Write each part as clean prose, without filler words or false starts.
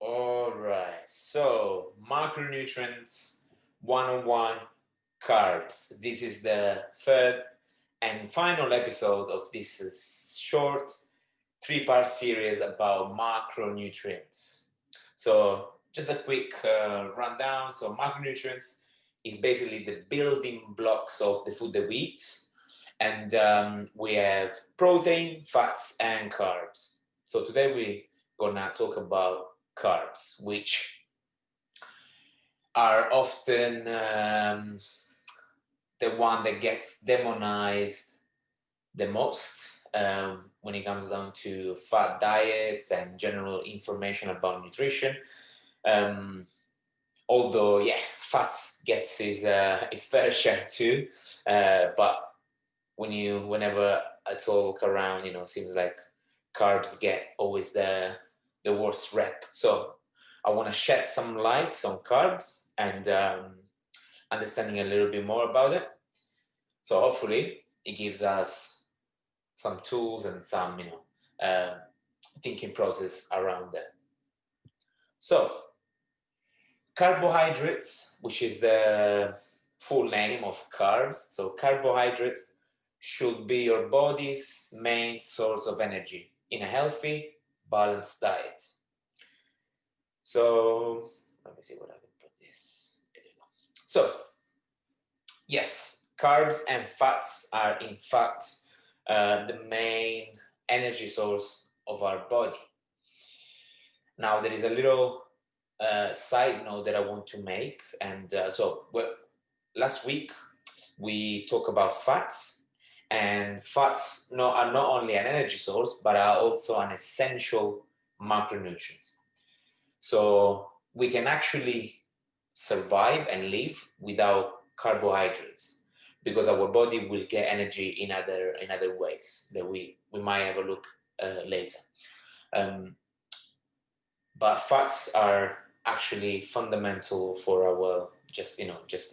All right, so macronutrients 101 carbs. This is the third and final episode of this short three-part series about macronutrients. So, just a quick rundown. So, macronutrients is basically the building blocks of the food that we eat, and we have protein, fats, and carbs. So, today we're gonna talk about carbs, which are often the one that gets demonized the most when it comes down to fat diets and general information about nutrition. Um, Although, yeah, fats gets his fair share too, but whenever I talk around, seems like carbs get always the worst rep. So I want to shed some light on carbs and understanding a little bit more about it. So hopefully it gives us some tools and some, thinking process around it. So carbohydrates, which is the full name of carbs. So carbohydrates should be your body's main source of energy in a healthy, balanced diet. So let me see what I can put this. There you go. So yes, carbs and fats are in fact the main energy source of our body. Now there is a little side note that I want to make, and last week we talked about fats, and fats are not only an energy source but are also an essential macronutrient. So we can actually survive and live without carbohydrates because our body will get energy in other ways that we might have a look later. But fats are actually fundamental for our just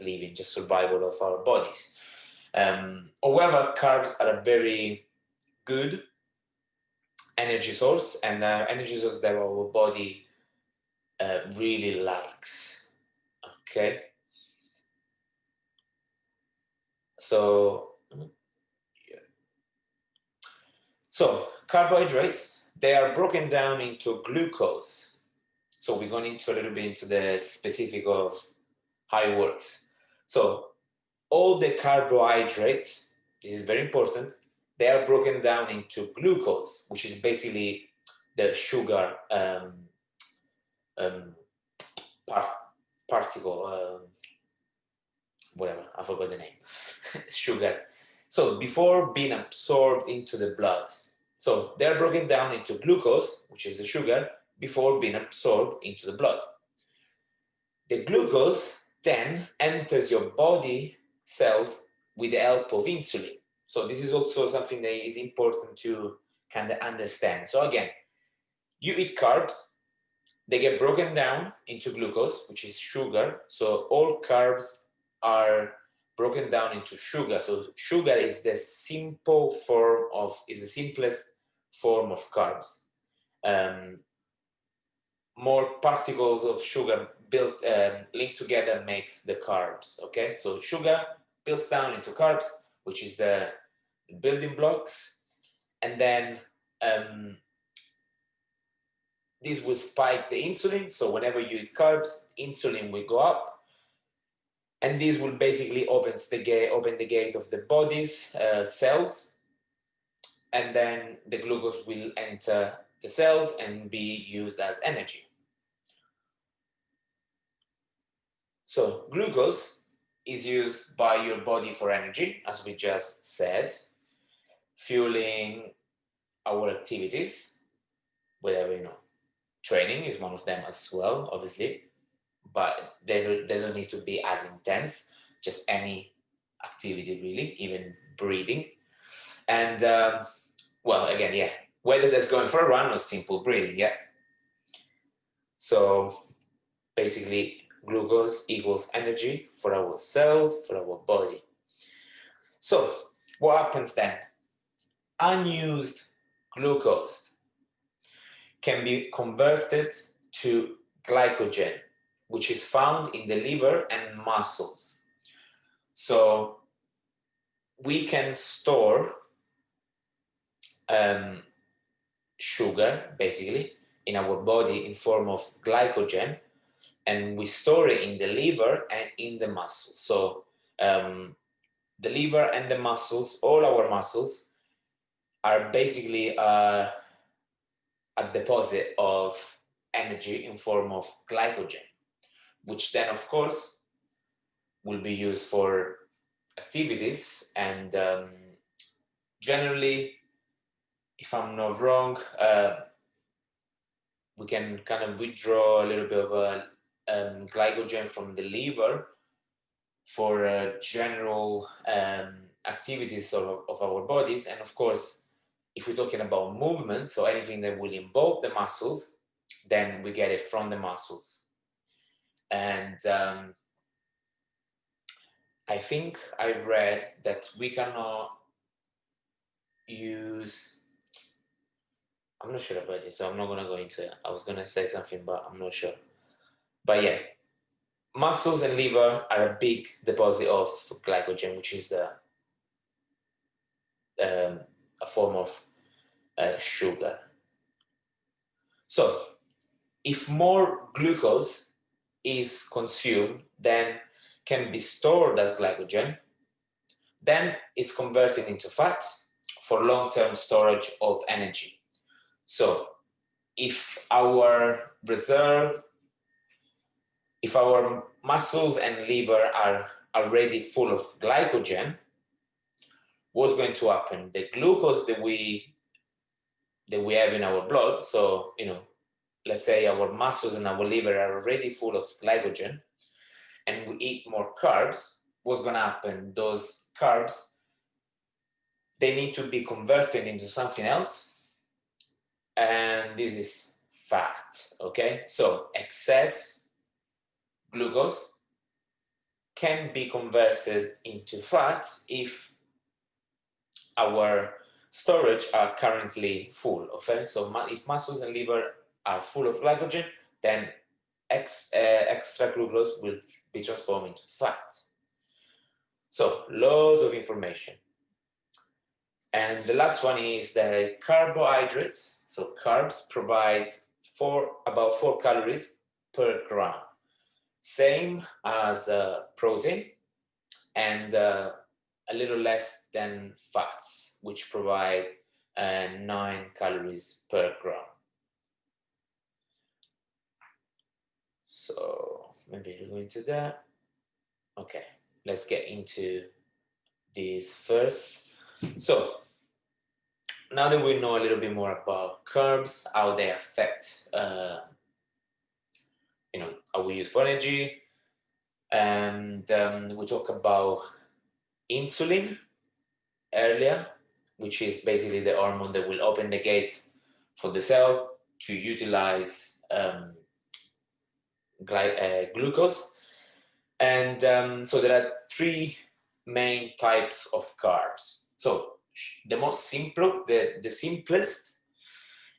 living, just survival of our bodies. However, carbs are a very good energy source and energy source that our body really likes. Okay, so carbohydrates, they are broken down into glucose. So we're going into a little bit into the specific of how it works. So all the carbohydrates, this is very important, they are broken down into glucose, which is basically the sugar particle, whatever, I forgot the name, sugar. So before being absorbed into the blood. So they're broken down into glucose, which is the sugar, before being absorbed into the blood. The glucose then enters your body cells with the help of insulin. So this is also something that is important to kind of understand. So again, you eat carbs, they get broken down into glucose, which is sugar. So all carbs are broken down into sugar. So sugar is the simplest form of carbs. More particles of sugar linked together makes the carbs. Okay, so sugar builds down into carbs, which is the building blocks, and then this will spike the insulin. So whenever you eat carbs, insulin will go up, and this will basically open the gate of the body's cells, and then the glucose will enter the cells and be used as energy. So glucose is used by your body for energy, as we just said, fueling our activities, whatever, training is one of them as well, obviously, but they don't need to be as intense, just any activity really, even breathing. And again, yeah, whether that's going for a run or simple breathing, yeah. So basically, glucose equals energy for our cells, for our body. So what happens then? Unused glucose can be converted to glycogen, which is found in the liver and muscles. So we can store sugar, basically, in our body in form of glycogen, and we store it in the liver and in the muscles. So the liver and the muscles, all our muscles, are basically a deposit of energy in form of glycogen, which then, of course, will be used for activities. And generally, if I'm not wrong, we can kind of withdraw a little bit of glycogen from the liver for general activities of our bodies. And of course, if we're talking about movement, so anything that will involve the muscles, then we get it from the muscles. And I think I read that we cannot use, I'm not sure about it, so I'm not going to go into it. I was going to say something, but I'm not sure. But yeah, muscles and liver are a big deposit of glycogen, which is a form of sugar. So if more glucose is consumed than can be stored as glycogen, then it's converted into fat for long-term storage of energy. So if our muscles and liver are already full of glycogen, what's going to happen? The glucose that we have in our blood, so let's say our muscles and our liver are already full of glycogen, and we eat more carbs, what's going to happen? Those carbs, they need to be converted into something else, and this is fat, okay? So excess glucose can be converted into fat if our storage are currently full, okay? So if muscles and liver are full of glycogen, then extra glucose will be transformed into fat. So loads of information. And the last one is the carbohydrates. So carbs provide about 4 calories per gram. Same as protein, and a little less than fats, which provide 9 calories per gram. So maybe we'll go into that. Okay, let's get into this first. So now that we know a little bit more about carbs, how they affect, how we use for energy, and we talk about insulin earlier, which is basically the hormone that will open the gates for the cell to utilize glucose. And so there are 3 main types of carbs. So the most simple, the simplest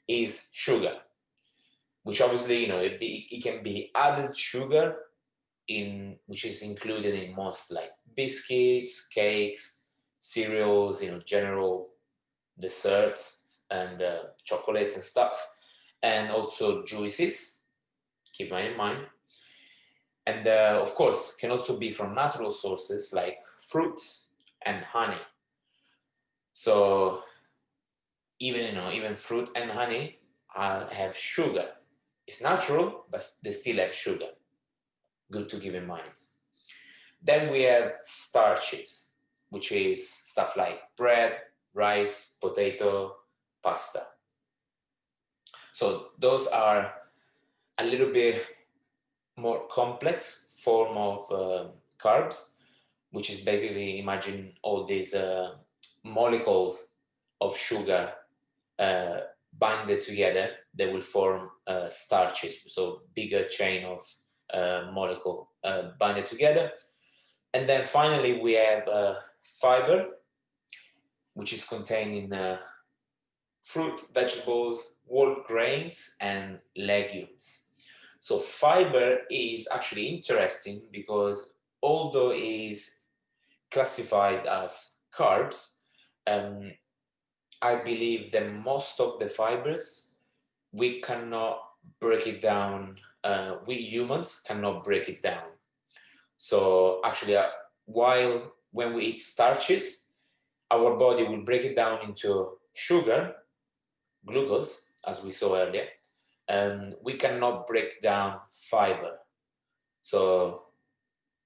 is sugar, which obviously, it can be added sugar which is included in most like biscuits, cakes, cereals, general desserts and chocolates and stuff, and also juices, keep that in mind. And of course, can also be from natural sources like fruit and honey. So even fruit and honey have sugar. It's natural, but they still have sugar. Good to keep in mind. Then we have starches, which is stuff like bread, rice, potato, pasta. So those are a little bit more complex form of carbs, which is basically, imagine all these molecules of sugar binded together, they will form starches, so bigger chain of molecule binded together. And then finally we have fiber, which is contained in fruit, vegetables, whole grains, and legumes. So fiber is actually interesting because although it is classified as carbs, I believe that most of the fibers we cannot break it down. We humans cannot break it down. So actually, while when we eat starches, our body will break it down into sugar, glucose, as we saw earlier, and we cannot break down fiber. So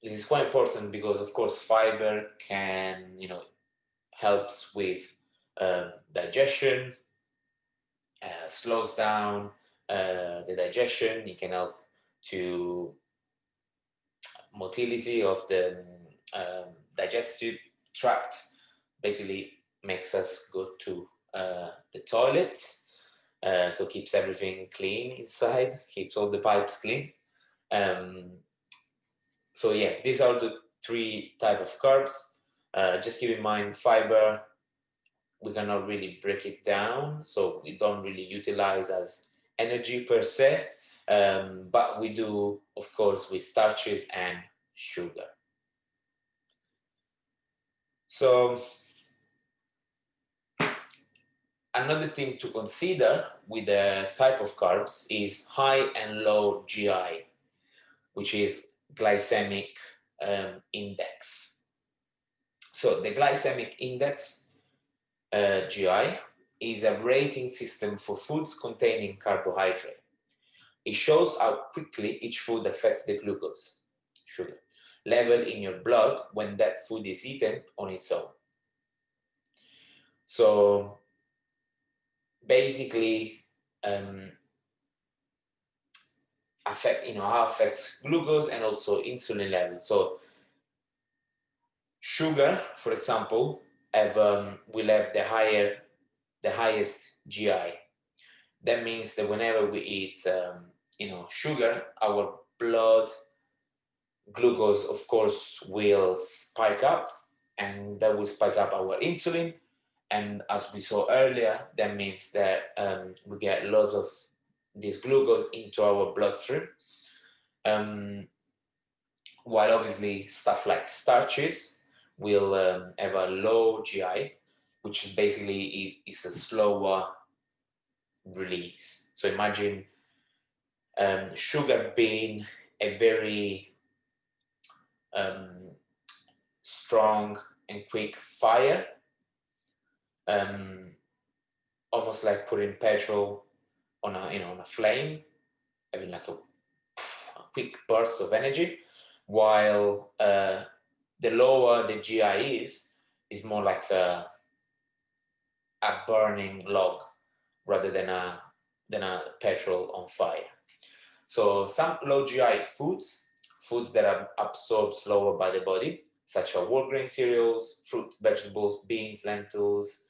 this is quite important because, of course, fiber can, helps with digestion, slows down the digestion. It can help to motility of the digestive tract. Basically, makes us go to the toilet. So keeps everything clean inside, keeps all the pipes clean. So yeah, these are the three type of carbs. Just keep in mind, fiber, we cannot really break it down, so we don't really utilize as energy per se, but we do, of course, with starches and sugar. So another thing to consider with the type of carbs is high and low GI, which is glycemic index. So the glycemic index, GI, is a rating system for foods containing carbohydrate. It shows how quickly each food affects the glucose, sugar, level in your blood when that food is eaten on its own. So basically, how affects glucose and also insulin levels. So sugar, for example, will have the highest GI. That means that whenever we eat, sugar, our blood glucose, of course, will spike up, and that will spike up our insulin. And as we saw earlier, that means that we get lots of this glucose into our bloodstream. While obviously stuff like starches will have a low GI, which basically is a slower release. So imagine sugar being a very strong and quick fire, almost like putting petrol on a flame, having like a quick burst of energy, while the lower the GI is more like a burning log rather than a petrol on fire. So some low GI foods that are absorbed slower by the body, such as whole grain cereals, fruit, vegetables, beans, lentils,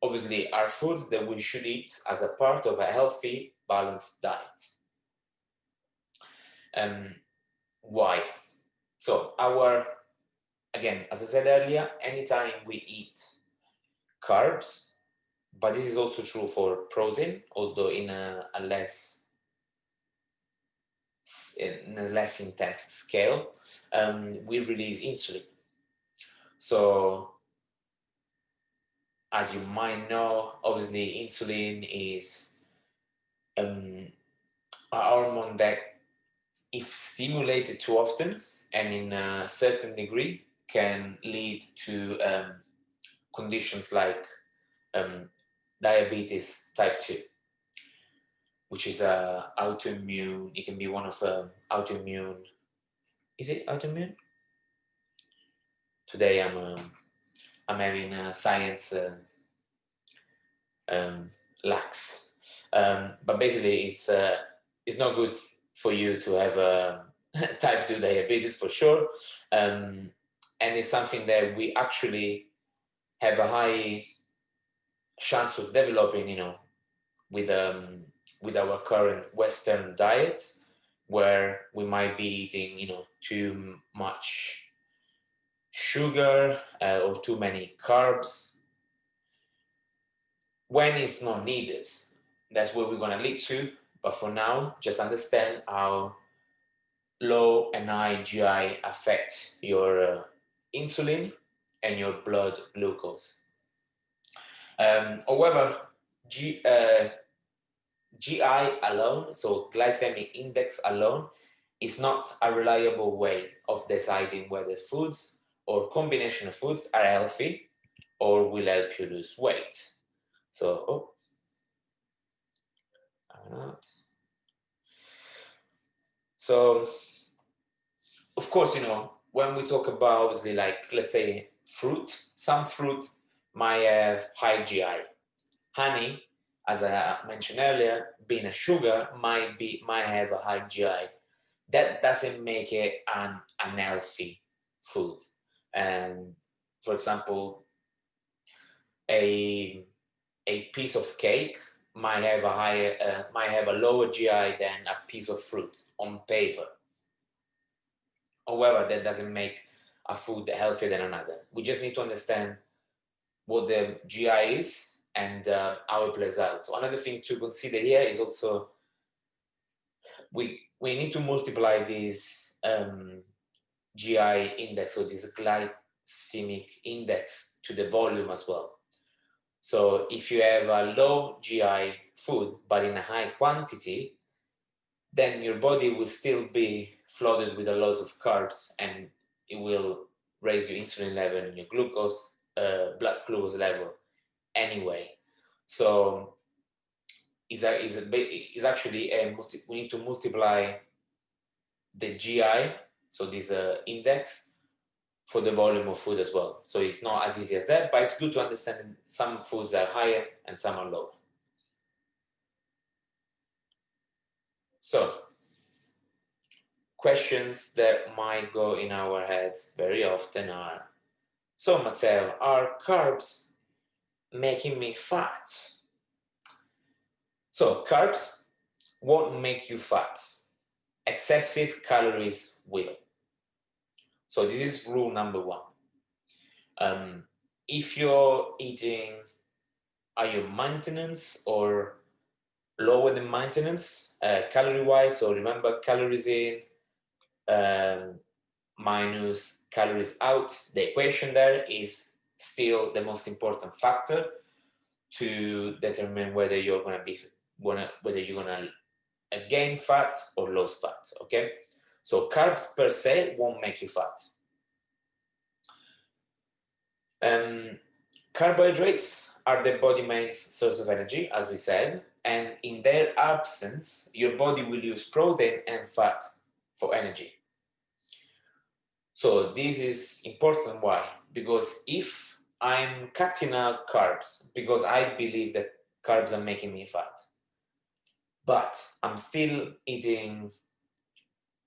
obviously are foods that we should eat as a part of a healthy, balanced diet. Why? So again, as I said earlier, anytime we eat carbs, but this is also true for protein, although in a less intense scale, we release insulin. So as you might know, obviously insulin is a hormone that, if stimulated too often and in a certain degree, can lead to conditions like diabetes type 2, which is autoimmune. It can be one of autoimmune. Is it autoimmune? Today I'm having science lax, but basically it's not good for you to have type 2 diabetes for sure, and it's something that we actually have a high chance of developing, with our current Western diet, where we might be eating, too much sugar or too many carbs when it's not needed. That's where we're going to lead to. But for now, just understand how low and high GI affect your insulin and your blood glucose. However, GI alone, so glycemic index alone, is not a reliable way of deciding whether foods or combination of foods are healthy or will help you lose weight. So, So, of course, when we talk about, obviously, like, let's say fruit, some fruit might have high GI. Honey, as I mentioned earlier, being a sugar, might have a high GI. That doesn't make it an unhealthy food. And for example, a piece of cake might have a lower GI than a piece of fruit on paper. However, that doesn't make a food healthier than another. We just need to understand what the GI is and how it plays out. Another thing to consider here is also we need to multiply this GI index, or this glycemic index, to the volume as well. So if you have a low GI food but in a high quantity, then your body will still be flooded with a lot of carbs, and it will raise your insulin level and your glucose, blood glucose level anyway. So is actually we need to multiply the GI, so this index, for the volume of food as well. So it's not as easy as that, but it's good to understand some foods are higher and some are lower. So, questions that might go in our heads very often are, so Matteo, are carbs making me fat? So carbs won't make you fat. Excessive calories will. So this is rule number one. If you're eating are you maintenance or lower than maintenance calorie-wise? So remember, calories in minus calories out. The equation there is still the most important factor to determine whether you're gonna gain fat or lose fat. Okay, so carbs per se won't make you fat. Carbohydrates are the body main source of energy, as we said, and in their absence, your body will use protein and fat for energy. So this is important. Why? Because if I'm cutting out carbs because I believe that carbs are making me fat, but I'm still eating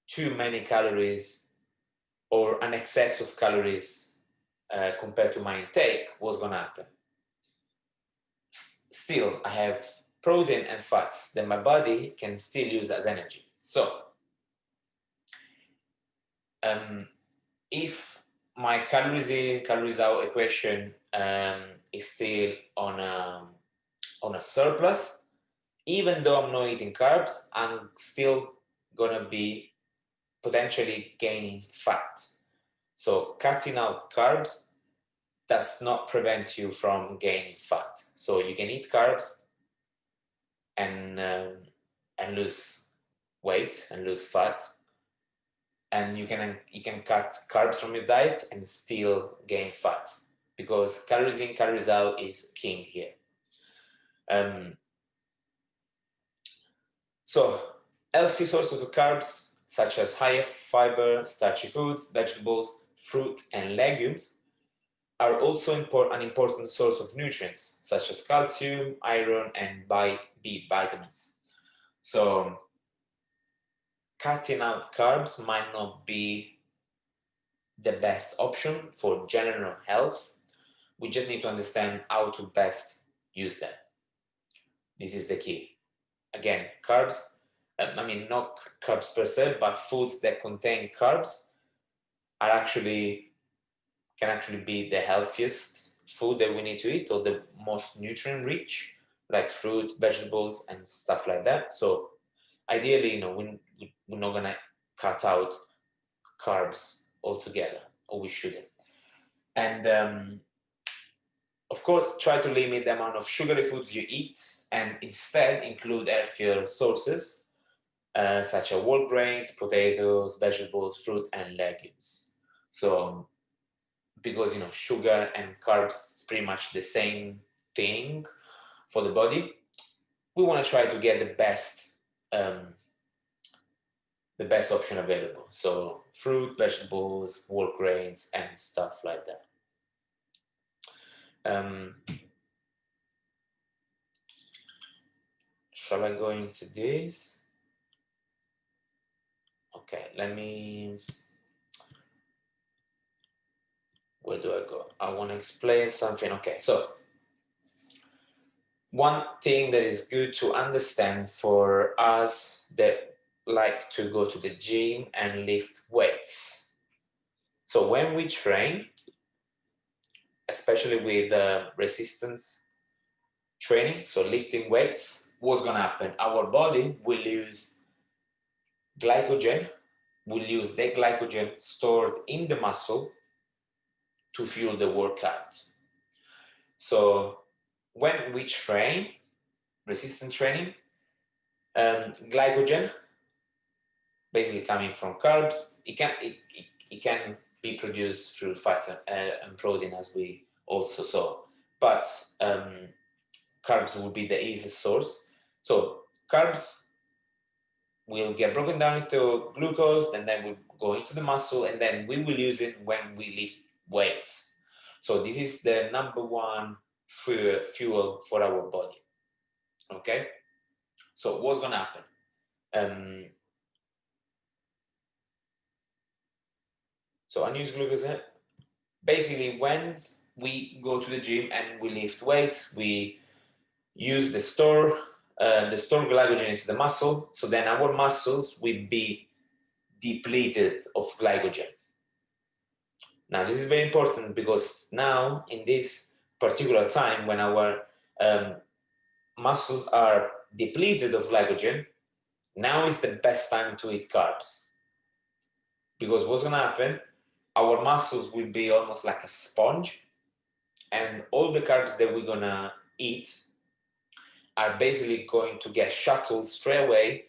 too many calories or an excess of calories compared to my intake, what's going to happen? Still, I have protein and fats that my body can still use as energy. So, if my calories in, calories out equation is still on a surplus, even though I'm not eating carbs, I'm still gonna be potentially gaining fat. So cutting out carbs does not prevent you from gaining fat. So you can eat carbs and lose weight and lose fat, and you can cut carbs from your diet and still gain fat, because calories in, calories out is king here. So healthy sources of carbs such as higher fiber, starchy foods, vegetables, fruit, and legumes are also an important source of nutrients such as calcium, iron, and B vitamins. So cutting out carbs might not be the best option for general health. We just need to understand how to best use them. This is the key. Again, carbs, not carbs per se, but foods that contain carbs can actually be the healthiest food that we need to eat, or the most nutrient rich, like fruit, vegetables, and stuff like that. So ideally, we're not gonna cut out carbs altogether, or we shouldn't. And of course, try to limit the amount of sugary foods you eat, and instead include healthier sources such as whole grains, potatoes, vegetables, fruit, and legumes. So, because sugar and carbs is pretty much the same thing for the body, we want to try to get the best option available. So fruit, vegetables, whole grains, and stuff like that. Shall I go into this? Okay, where do I go? I want to explain something. Okay, so one thing that is good to understand for us that like to go to the gym and lift weights. So when we train, especially with resistance training, so lifting weights, what's going to happen? Our body will use glycogen, will use the glycogen stored in the muscle to fuel the workout. So when we train, resistance training, glycogen, basically coming from carbs, it can be produced through fats and protein, as we also saw. But carbs will be the easiest source. So carbs will get broken down into glucose, and then will go into the muscle, and then we will use it when we lift weights. So this is the number one fuel for our body. Okay? So what's going to happen? So unused glucose, basically when we go to the gym and we lift weights, we use the store glycogen into the muscle, so then our muscles will be depleted of glycogen. Now this is very important, because now in this particular time when our muscles are depleted of glycogen, now is the best time to eat carbs. Because what's going to happen, our muscles will be almost like a sponge, and all the carbs that we're going to eat are basically going to get shuttled straight away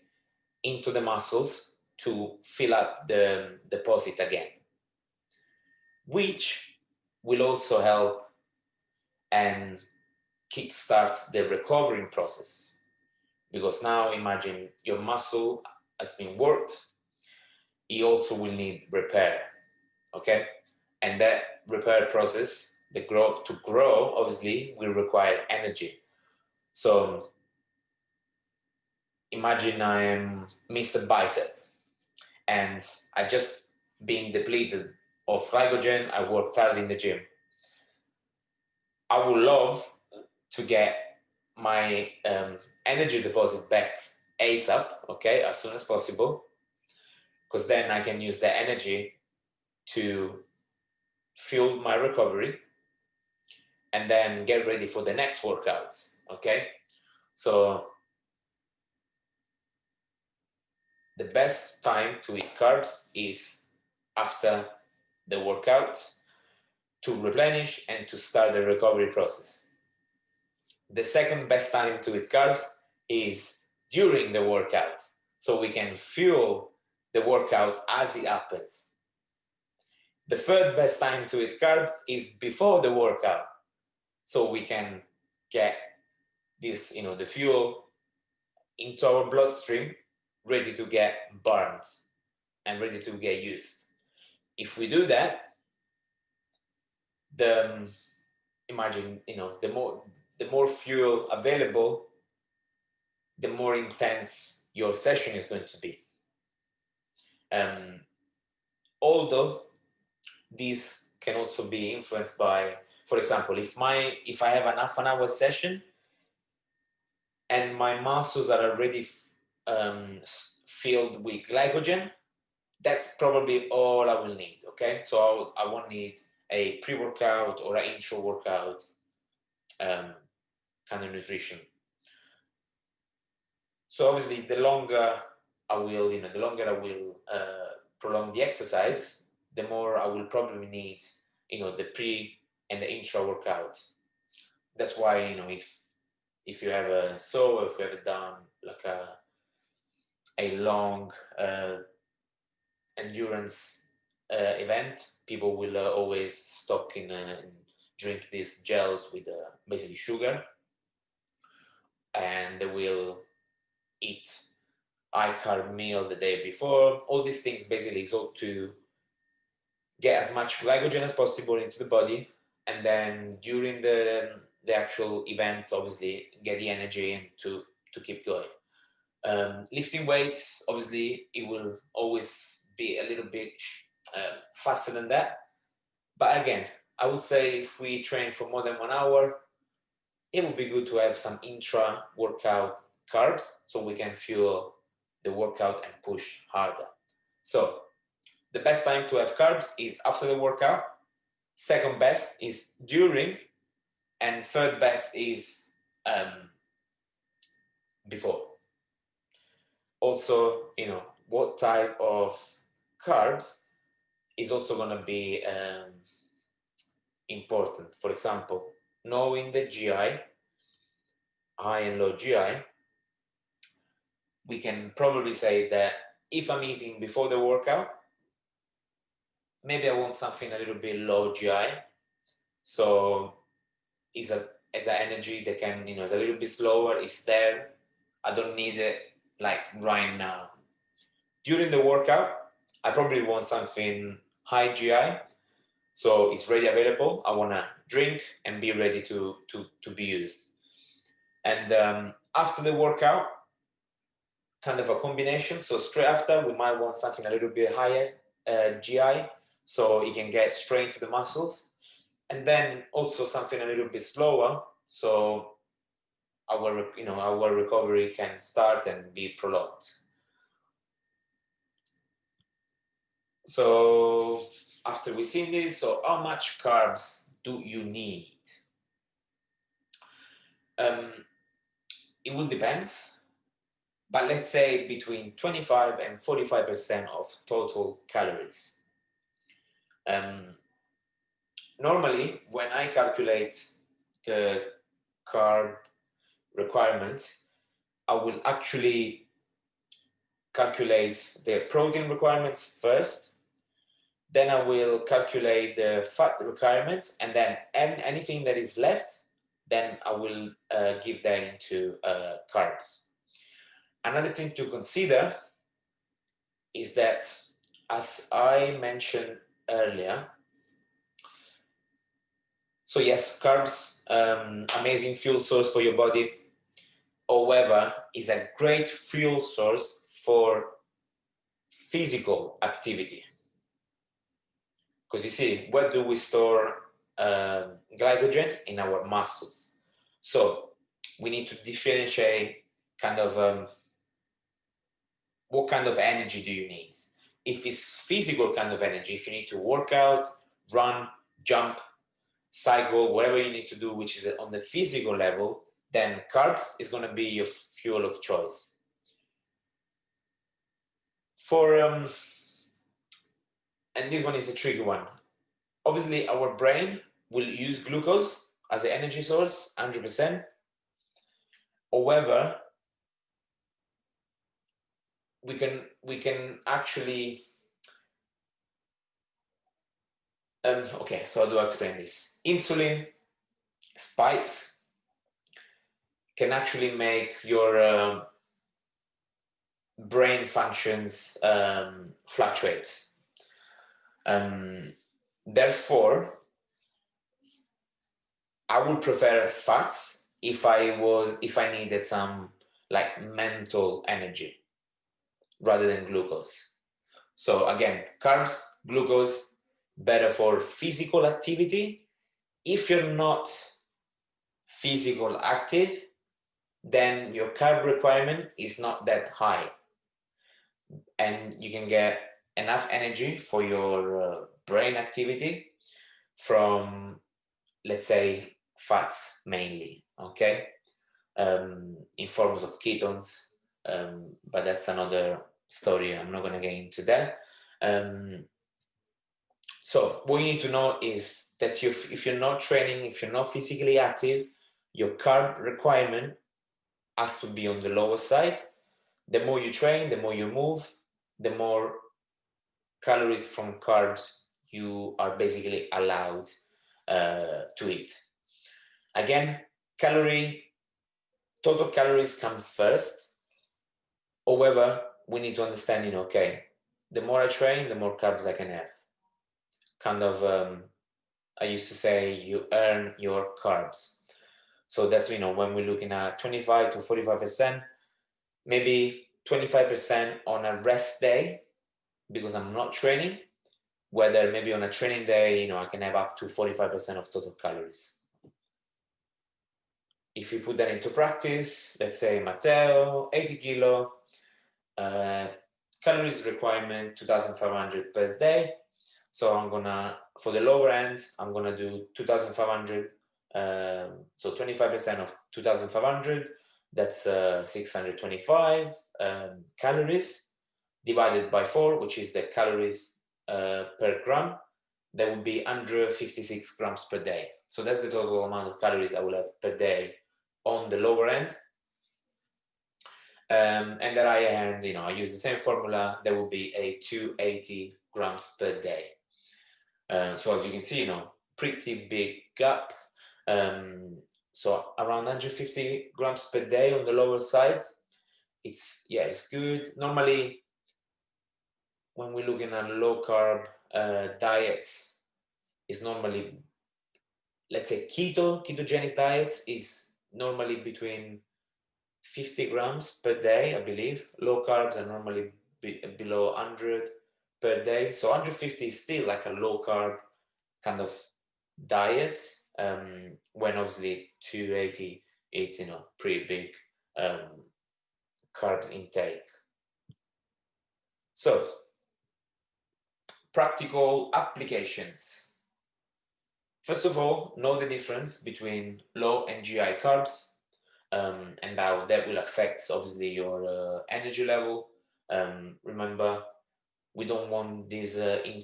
into the muscles to fill up the deposit again, which will also help and kickstart the recovering process. Because now imagine your muscle has been worked, it also will need repair, okay? And that repair process, to grow, obviously, will require energy. So imagine I am Mr. Bicep, and I just been depleted of glycogen. I worked hard in the gym. I would love to get my energy deposit back ASAP, okay, as soon as possible, because then I can use the energy to fuel my recovery and then get ready for the next workout, okay? So the best time to eat carbs is after the workout, to replenish and to start the recovery process. The second best time to eat carbs is during the workout, so we can fuel the workout as it happens. The third best time to eat carbs is before the workout, so we can get this, the fuel into our bloodstream, ready to get burned and ready to get used. If we do that, imagine, the more fuel available, the more intense your session is going to be. Although this can also be influenced by, for example, if I have an half an hour session and my muscles are already filled with glycogen, that's probably all I will need, okay? So I won't need a pre-workout or an intro workout kind of nutrition. So obviously, the longer I will, prolong the exercise, the more I will probably need, the pre and the intra workout. That's why, if you have if you have done like a long endurance event, people will always stock and drink these gels with basically sugar, and they will eat high carb meal the day before. All these things basically is all to get as much glycogen as possible into the body, and then during the actual event, obviously get the energy and to keep going. Lifting weights, obviously, it will always be a little bit faster than that. But again, I would say if we train for more than 1 hour, it would be good to have some intra-workout carbs so we can fuel the workout and push harder. So the best time to have carbs is after the workout. Second best is during, and third best is before. Also, what type of carbs is also going to be important. For example, knowing the GI, high and low GI, we can probably say that if I'm eating before the workout, maybe I want something a little bit low GI. So is an energy that can, is a little bit slower, it's there. I don't need it like right now. During the workout, I probably want something high GI. So it's ready available. I want to drink and be ready to be used. And after the workout, kind of a combination. So straight after, we might want something a little bit higher GI, so it can get straight into the muscles. And then also something a little bit slower, so our recovery can start and be prolonged. So after we've seen this, so how much carbs do you need? It will depend, but let's say between 25 and 45% of total calories. Normally, when I calculate the carb requirement, I will actually calculate the protein requirements first, then I will calculate the fat requirement, and then anything that is left, then I will give that into carbs. Another thing to consider is that, as I mentioned earlier, so yes, carbs, amazing fuel source for your body. However, is a great fuel source for physical activity. Because you see, where do we store glycogen? In our muscles. So we need to differentiate kind of what kind of energy do you need. If it's physical kind of energy, if you need to work out, run, jump, cycle, whatever you need to do, which is on the physical level, then carbs is going to be your fuel of choice. And this one is a tricky one. Obviously, our brain will use glucose as an energy source, 100%. However, we can actually okay, so how do I explain this? Insulin spikes can actually make your brain functions fluctuate. Therefore, I would prefer fats if I needed some like mental energy rather than glucose. So again, carbs, glucose, better for physical activity. If you're not physical active, then your carb requirement is not that high, and you can get enough energy for your brain activity from, let's say, fats mainly, okay, in forms of ketones, but that's another story. I'm not going to get into that. So what you need to know is that if you're not training, if you're not physically active, your carb requirement has to be on the lower side. The more you train, the more you move, the more calories from carbs you are basically allowed to eat. Again, total calories come first. However, we need to understand, okay, the more I train, the more carbs I can have. Kind of, I used to say, you earn your carbs. So that's, when we're looking at 25 to 45%, maybe 25% on a rest day, because I'm not training, whether maybe on a training day, I can have up to 45% of total calories. If you put that into practice, let's say Matteo, 80 kilo, calories requirement 2,500 per day. So for the lower end, I'm gonna do 2,500. So 25% of 2,500, that's 625 calories divided by 4, which is the calories per gram. That would be 156 grams per day. So that's the total amount of calories I will have per day on the lower end. And the higher end, I use the same formula. That would be a 280 grams per day. So as you can see, pretty big gap. So around 150 grams per day on the lower side. It's good. Normally, when we're looking at low carb diets, is normally, let's say ketogenic diets is normally between 50 grams per day, I believe. Low carbs are normally below 100 per day. So 150 is still like a low carb kind of diet, when obviously 280 is, pretty big carbs intake. So, practical applications. First of all, know the difference between low and GI carbs, and how that will affect obviously your energy level. Remember, we don't want these insulin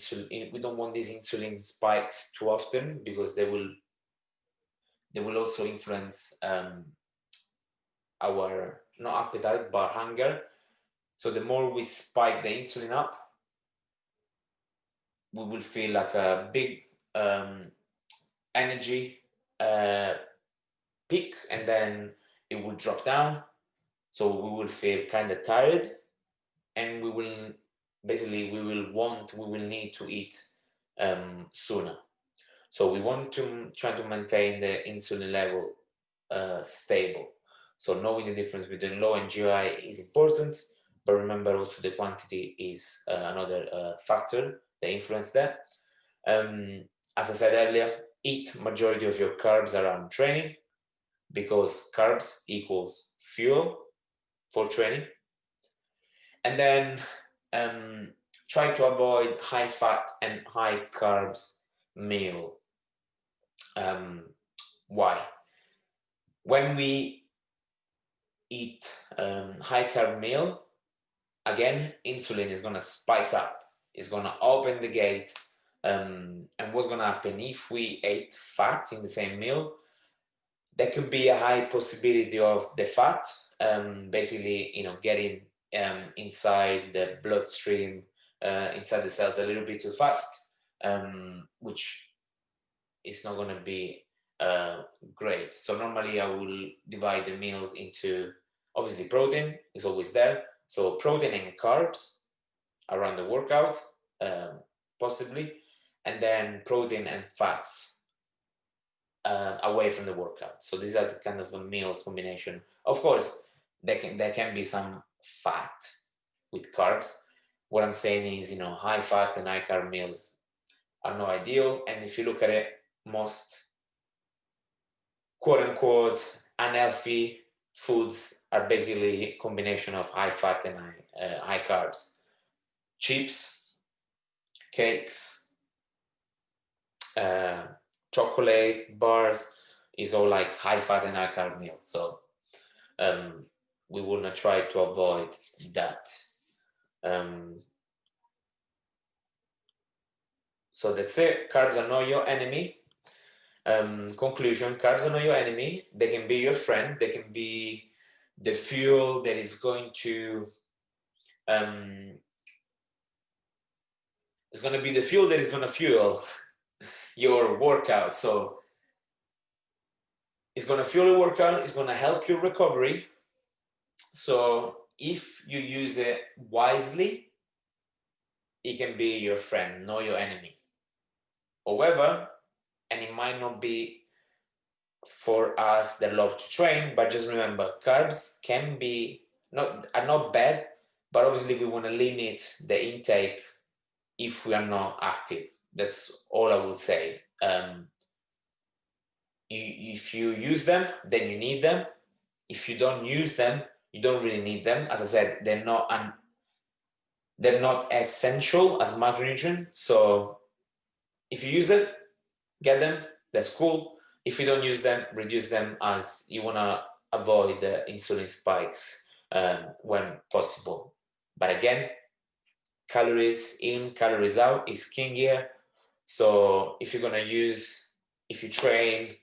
spikes too often, because they will also influence our not appetite but hunger. So the more we spike the insulin up, we will feel like a big energy peak, and then it will drop down. So we will feel kind of tired, and we will need to eat sooner. So we want to try to maintain the insulin level stable. So knowing the difference between low and GI is important, but remember also the quantity is another factor that influence that. As I said earlier, eat majority of your carbs around training, because carbs equals fuel for training. And then try to avoid high fat and high carbs meal. Why? When we eat high carb meal, again, insulin is going to spike up. It's going to open the gate. And what's going to happen if we ate fat in the same meal? There could be a high possibility of the fat basically, getting inside the bloodstream, inside the cells a little bit too fast, which is not going to be great. So normally I will divide the meals into, obviously protein is always there. So protein and carbs around the workout, possibly, and then protein and fats away from the workout. So these are the kind of a meals combination. Of course, there can be some fat with carbs. What I'm saying is, high fat and high carb meals are not ideal. And if you look at it, most quote unquote unhealthy foods are basically a combination of high fat and high carbs. Chips, cakes, chocolate bars is all like high fat and high carb meals. So we want to try to avoid that. So that's it. Carbs are not your enemy. Conclusion, carbs are not your enemy. They can be your friend. They can be the fuel that is going to it's going to be the fuel that is going to fuel your workout. So it's going to fuel your workout. It's going to help your recovery. So if you use it wisely, it can be your friend, not your enemy. However, and it might not be for us that love to train, but just remember, carbs can be are not bad, but obviously we want to limit the intake if we are not active. That's all I would say. If you use them, then you need them. If you don't use them, you don't really need them. As I said, they're not essential as macronutrient. So if you use it, get them. That's cool. If you don't use them, reduce them, as you want to avoid the insulin spikes when possible. But again, calories in, calories out is king here. So if you're going to use, if you train,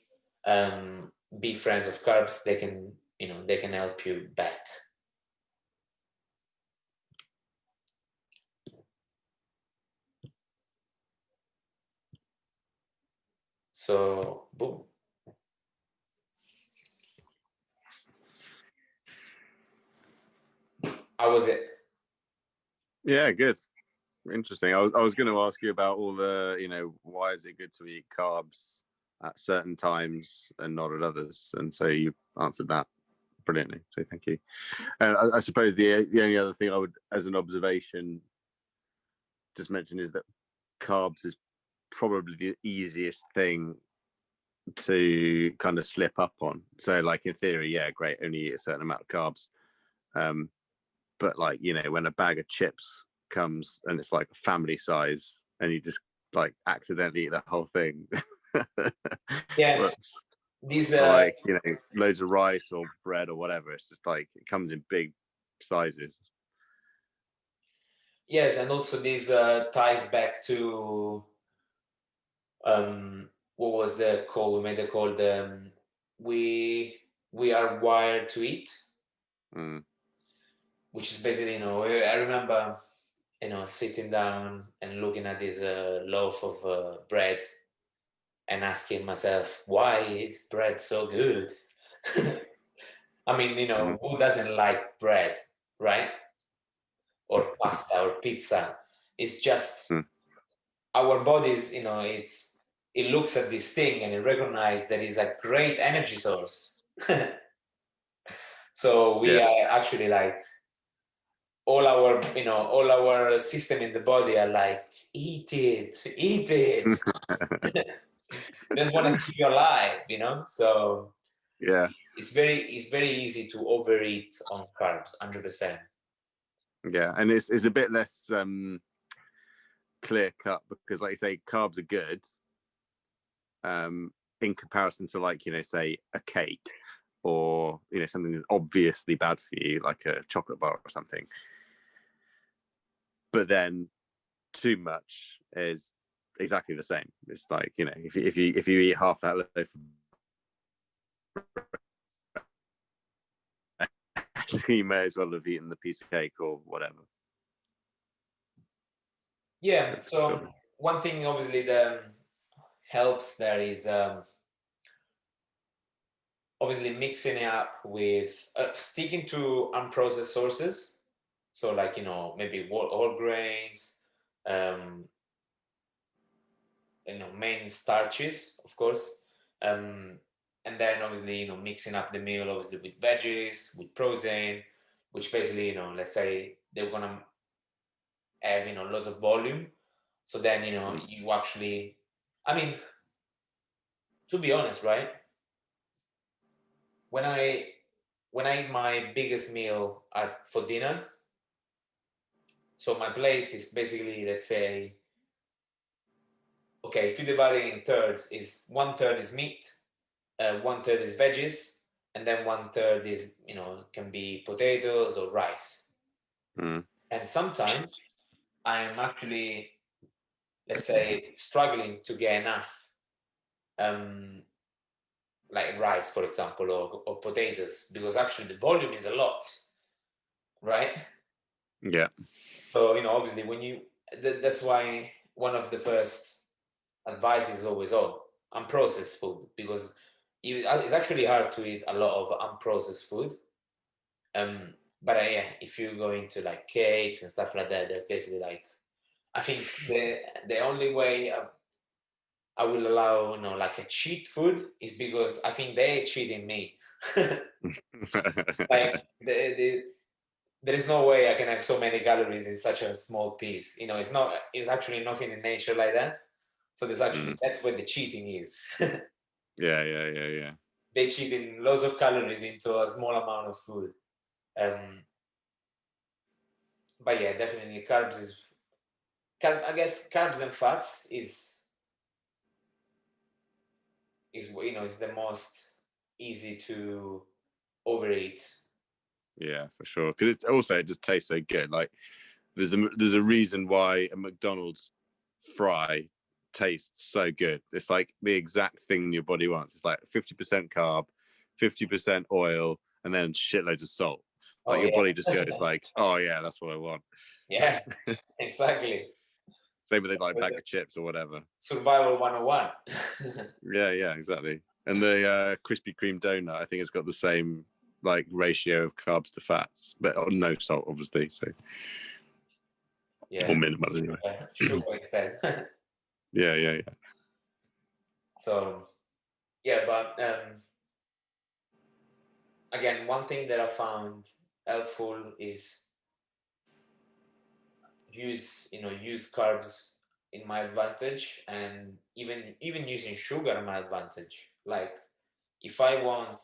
be friends of carbs, they can help you back. So boom. How was it? Yeah, good. Interesting. I was going to ask you about all the, why is it good to eat carbs at certain times and not at others? And so you answered that brilliantly. So thank you. And I suppose the only other thing I would, as an observation, just mention is that carbs is probably the easiest thing to kind of slip up on. So like in theory, yeah, great, only eat a certain amount of carbs. But like, when a bag of chips comes and it's like family size and you just like accidentally eat the whole thing. Yeah. Whoops. These like, loads of rice or bread or whatever. It's just like, it comes in big sizes. Yes, and also this ties back to what was the call? We made the call. We are wired to eat, which is basically, I remember, sitting down and looking at this loaf of bread and asking myself, why is bread so good? I mean, who doesn't like bread, right? Or pasta or pizza? It's just our bodies, it looks at this thing and it recognizes that it's a great energy source. So we are actually like, all our system in the body are like, eat it. Just want to keep you alive, So yeah, it's very easy to overeat on carbs, 100%. Yeah, and it's a bit less clear cut because, like you say, carbs are good in comparison to, like, say a cake or something that's obviously bad for you, like a chocolate bar or something. But then too much is exactly the same. It's like, if you eat half that loaf you may as well have eaten the piece of cake or whatever. Yeah, so one thing obviously that helps there is obviously mixing it up with sticking to unprocessed sources. So like, maybe whole grains, main starches, of course. And then obviously, mixing up the meal obviously with veggies, with protein, which basically, let's say they're gonna have, lots of volume. So then, you actually, I mean, to be honest, right? When I eat my biggest meal for dinner, so my plate is basically, let's say, okay, if you divide it in thirds, is 1/3 is meat, 1/3 is veggies, and then 1/3 is, can be potatoes or rice. Mm. And sometimes I'm actually, let's say, struggling to get enough, um, like rice, for example, or potatoes, because actually the volume is a lot, right? Yeah. So, obviously, that's why one of the first advice is always, unprocessed food, because it's actually hard to eat a lot of unprocessed food. But yeah, if you go into like cakes and stuff like that, that's basically like, I think the only way I will allow, like a cheat food is because I think they're cheating me. Like there is no way I can have so many calories in such a small piece. It's actually nothing in nature like that. So that's where the cheating is. Yeah. They cheat in loads of calories into a small amount of food. But yeah, definitely I guess carbs and fats is the most easy to overeat. Yeah, for sure. Because it just tastes so good. Like there's a reason why a McDonald's fry tastes so good. It's like the exact thing your body wants. It's like 50% carb, 50% oil, and then shitloads of salt. Like Oh your yeah. body just goes like, oh yeah, that's what I want. Yeah, exactly. Same with like With bag the of chips or whatever. survival 101. Yeah, exactly. And the Krispy Kreme donut, I think it's got the same like ratio of carbs to fats, but no salt, obviously. So or Yeah, minimal anyway. sugar instead. Yeah. So yeah, but again, one thing that I found helpful is use carbs in my advantage, and even using sugar in my advantage. Like if I'm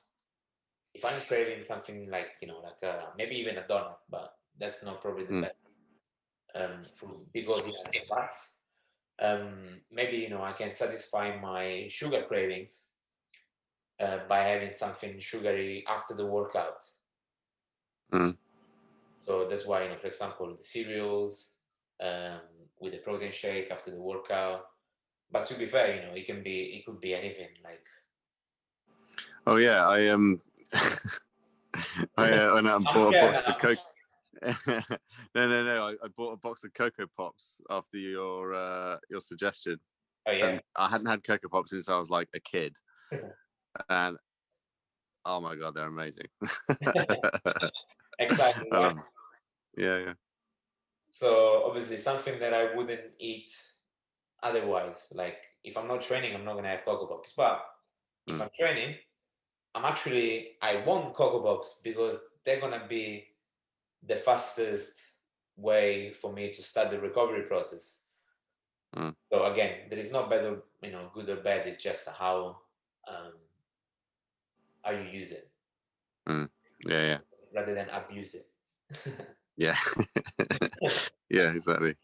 craving something like like maybe even a donut, but that's not probably the Mm. best food because it has fats. Maybe I can satisfy my sugar cravings by having something sugary after the workout. Mm. So that's why for example, the cereals um, with the protein shake after the workout. But to be fair, it could be anything. Like Oh yeah, I I went out and I'm bought a scared box now. of Coke. No. I bought a box of Cocoa Pops after your suggestion, Oh yeah, and I hadn't had Cocoa Pops since I was like a kid, and oh my god, they're amazing. exactly. I Right. love them. Yeah. So obviously something that I wouldn't eat otherwise. Like if I'm not training, I'm not gonna have Cocoa Pops. But if Mm. I'm training, I want Cocoa Pops because they're gonna be the fastest way for me to start the recovery process. Mm. So again, there is no better, good or bad. It's just um, how you use it Mm. Yeah. rather than abuse it. Yeah. Yeah, exactly.